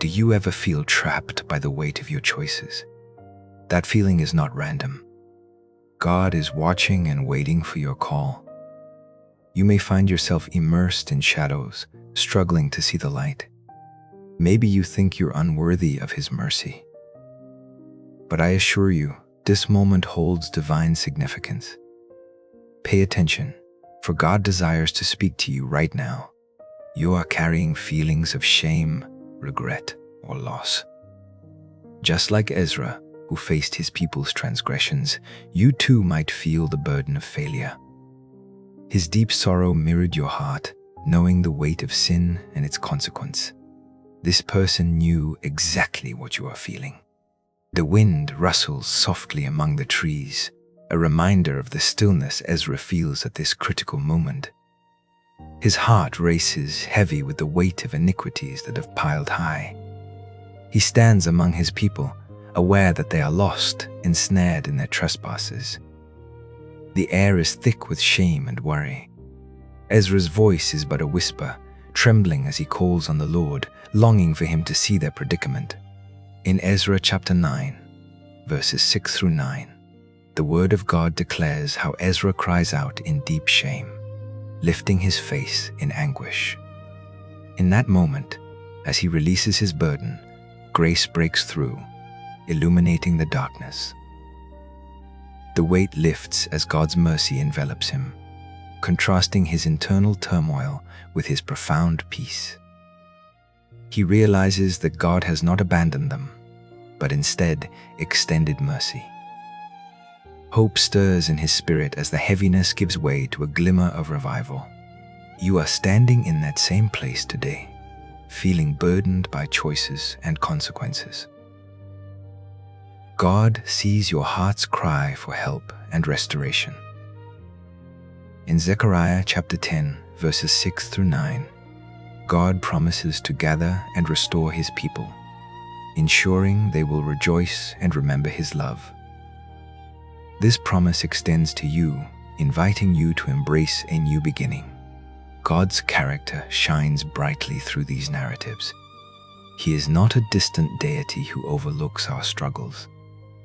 Do you ever feel trapped by the weight of your choices? That feeling is not random. God is watching and waiting for your call. You may find yourself immersed in shadows, struggling to see the light. Maybe you think you're unworthy of His mercy. But I assure you, this moment holds divine significance. Pay attention, for God desires to speak to you right now. You are carrying feelings of shame, regret, or loss. Just like Ezra, who faced his people's transgressions, you too might feel the burden of failure. His deep sorrow mirrored your heart, knowing the weight of sin and its consequence. This person knew exactly what you are feeling. The wind rustles softly among the trees, a reminder of the stillness Ezra feels at this critical moment. His heart races heavy with the weight of iniquities that have piled high. He stands among his people, aware that they are lost, ensnared in their trespasses. The air is thick with shame and worry. Ezra's voice is but a whisper, trembling as he calls on the Lord, longing for Him to see their predicament. In Ezra chapter 9, verses 6 through 9, the Word of God declares how Ezra cries out in deep shame, lifting his face in anguish. In that moment, as he releases his burden, grace breaks through, illuminating the darkness. The weight lifts as God's mercy envelops him, contrasting his internal turmoil with His profound peace. He realizes that God has not abandoned them, but instead extended mercy. Hope stirs in his spirit as the heaviness gives way to a glimmer of revival. You are standing in that same place today, feeling burdened by choices and consequences. God sees your heart's cry for help and restoration. In Zechariah chapter 10, verses 6 through 9, God promises to gather and restore His people, ensuring they will rejoice and remember His love. This promise extends to you, inviting you to embrace a new beginning. God's character shines brightly through these narratives. He is not a distant deity who overlooks our struggles.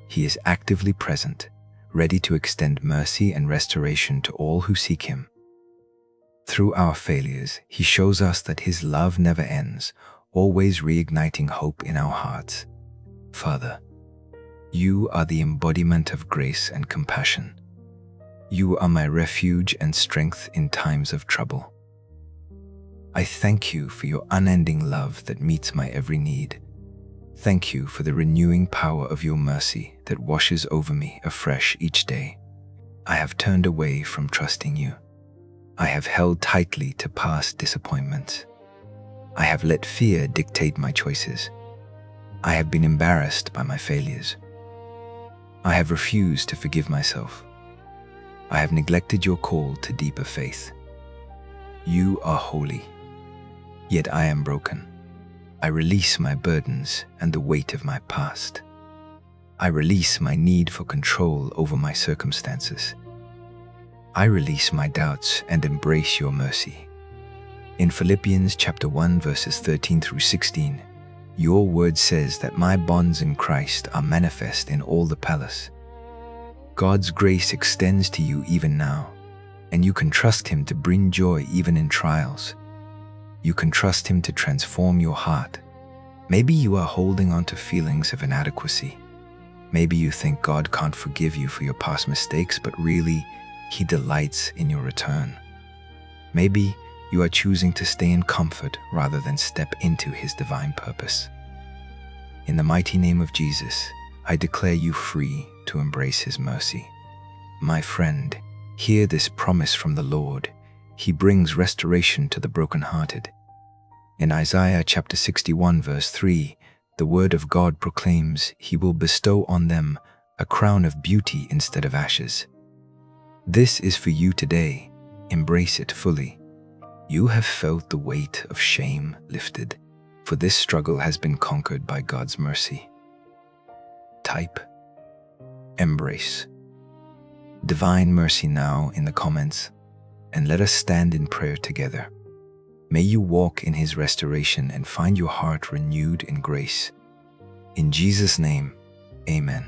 He is actively present, ready to extend mercy and restoration to all who seek Him. Through our failures, He shows us that His love never ends, always reigniting hope in our hearts. Father, You are the embodiment of grace and compassion. You are my refuge and strength in times of trouble. I thank You for Your unending love that meets my every need. Thank You for the renewing power of Your mercy that washes over me afresh each day. I have turned away from trusting You. I have held tightly to past disappointments. I have let fear dictate my choices. I have been embarrassed by my failures. I have refused to forgive myself. I have neglected Your call to deeper faith. You are holy, yet I am broken. I release my burdens and the weight of my past. I release my need for control over my circumstances. I release my doubts and embrace Your mercy. In Philippians chapter 1, verses 13 through 16, Your word says that my bonds in Christ are manifest in all the palace. God's grace extends to you even now, and you can trust Him to bring joy even in trials. You can trust Him to transform your heart. Maybe you are holding on to feelings of inadequacy. Maybe you think God can't forgive you for your past mistakes, but really, He delights in your return. Maybe you are choosing to stay in comfort rather than step into His divine purpose. In the mighty name of Jesus, I declare you free to embrace His mercy. My friend, hear this promise from the Lord. He brings restoration to the brokenhearted. In Isaiah chapter 61, verse 3, the word of God proclaims He will bestow on them a crown of beauty instead of ashes. This is for you today. Embrace it fully. You have felt the weight of shame lifted, for this struggle has been conquered by God's mercy. Type embrace divine mercy now in the comments, and let us stand in prayer together. May you walk in His restoration and find your heart renewed in grace. In Jesus' name, amen.